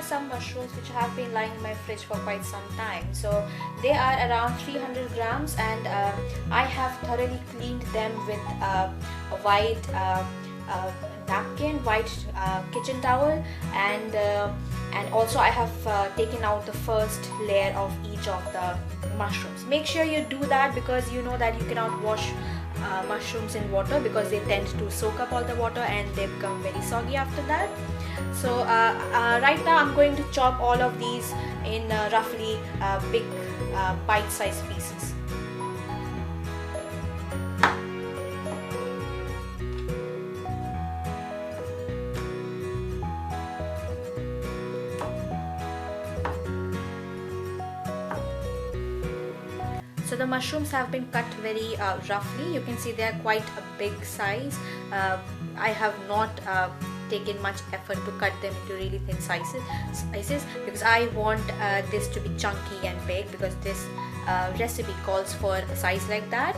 some mushrooms which have been lying in my fridge for quite some time. So they are around 300 grams, and I have thoroughly cleaned them with a white napkin, white kitchen towel, and also I have taken out the first layer of each of the mushrooms. Make sure you do that, because you know that you cannot wash mushrooms in water, because they tend to soak up all the water and they become very soggy after that. So right now I'm going to chop all of these in roughly big bite-sized pieces. So the mushrooms have been cut very roughly. You can see they are quite a big size. I have not taken much effort to cut them into really thin slices, because I want this to be chunky and big, because this recipe calls for a size like that.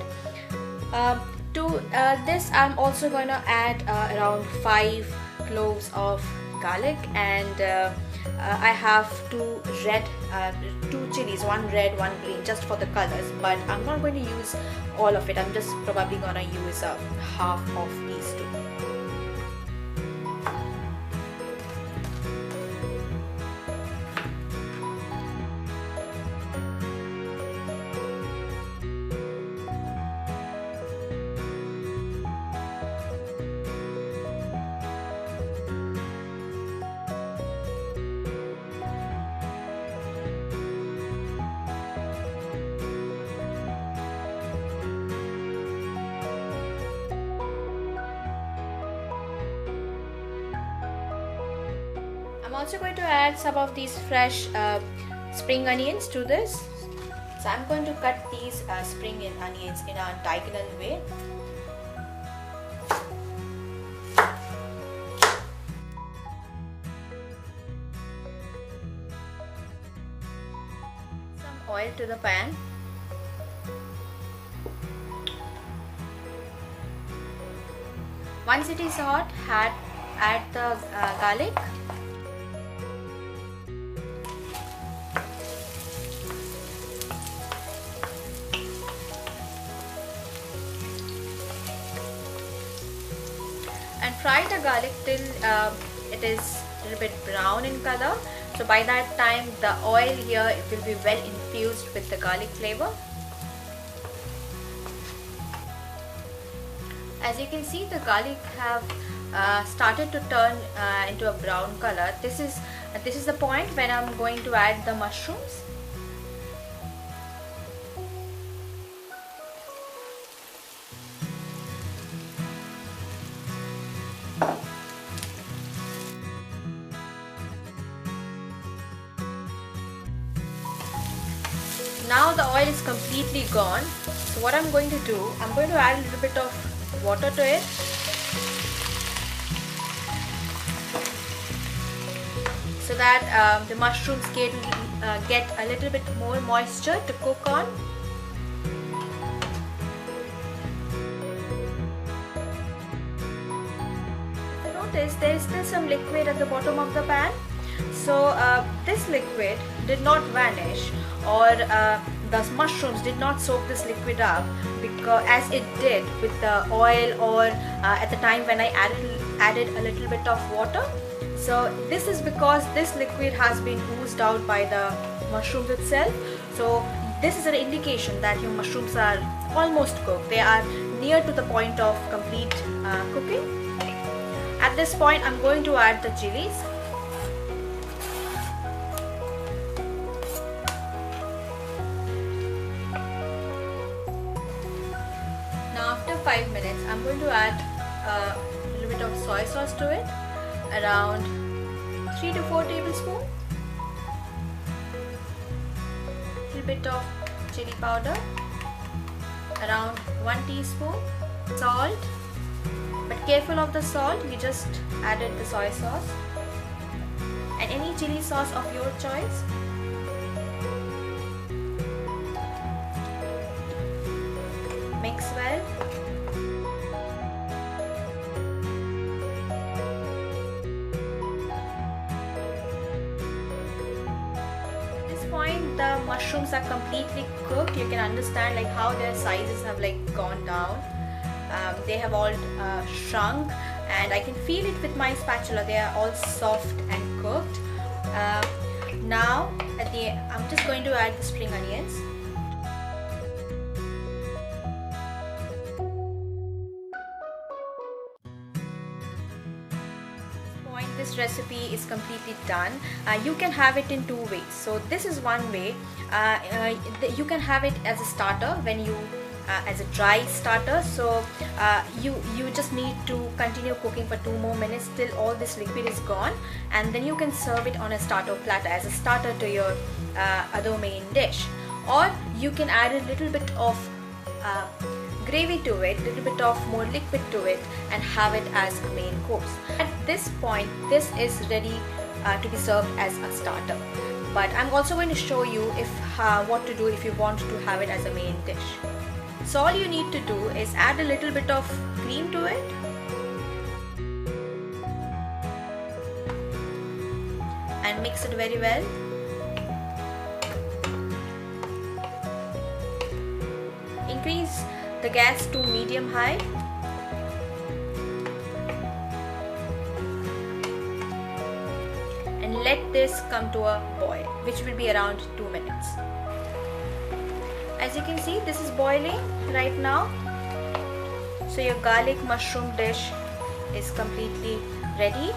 To this I'm also going to add around 5 cloves of garlic, and I have two chilies, one red, one green, just for the colors, but I'm not going to use all of it. I'm just probably gonna use half of these two. I'm also going to add some of these fresh spring onions to this. So I'm going to cut these spring onions in a diagonal way. Some oil to the pan. Once it is hot, add the garlic. And fry the garlic till it is a little bit brown in color. So by that time the oil here will be well infused with the garlic flavor. As you can see, the garlic have started to turn into a brown color. This is the point when I'm going to add the mushrooms. Now the oil is completely gone. So what I'm going to do, I'm going to add a little bit of water to it. So that the mushrooms get a little bit more moisture to cook on. If you notice, there is still some liquid at the bottom of the pan. So this liquid did not vanish, or the mushrooms did not soak this liquid up, because as it did with the oil, or at the time when I added a little bit of water. So this is because this liquid has been oozed out by the mushrooms itself. So this is an indication that your mushrooms are almost cooked. They are near to the point of complete cooking. At this point I'm going to add the chilies. Now after 5 minutes I'm going to add a little bit of soy sauce to it, around 3 to 4 tablespoons. A little bit of chili powder, around 1 teaspoon. Salt, but careful of the salt, we just added the soy sauce, and any chili sauce of your choice. Mix well. mushrooms are completely cooked, you can understand like how their sizes have like gone down. They have all shrunk, and I can feel it with my spatula. They are all soft and cooked. Now I'm just going to add the spring onions. This recipe is completely done. You can have it in two ways. So this is one way. You can have it as a starter when you as a dry starter. So you just need to continue cooking for 2 more minutes till all this liquid is gone, and then you can serve it on a starter platter as a starter to your other main dish. Or you can add a little bit of gravy to it, little bit of more liquid to it, and have it as a main course. At this point, this is ready to be served as a starter. But I'm also going to show you what to do if you want to have it as a main dish. So all you need to do is add a little bit of cream to it, and mix it very well. Increase the gas to medium high. And let this come to a boil, which will be around 2 minutes. As you can see, this is boiling right now. So your garlic mushroom dish is completely ready.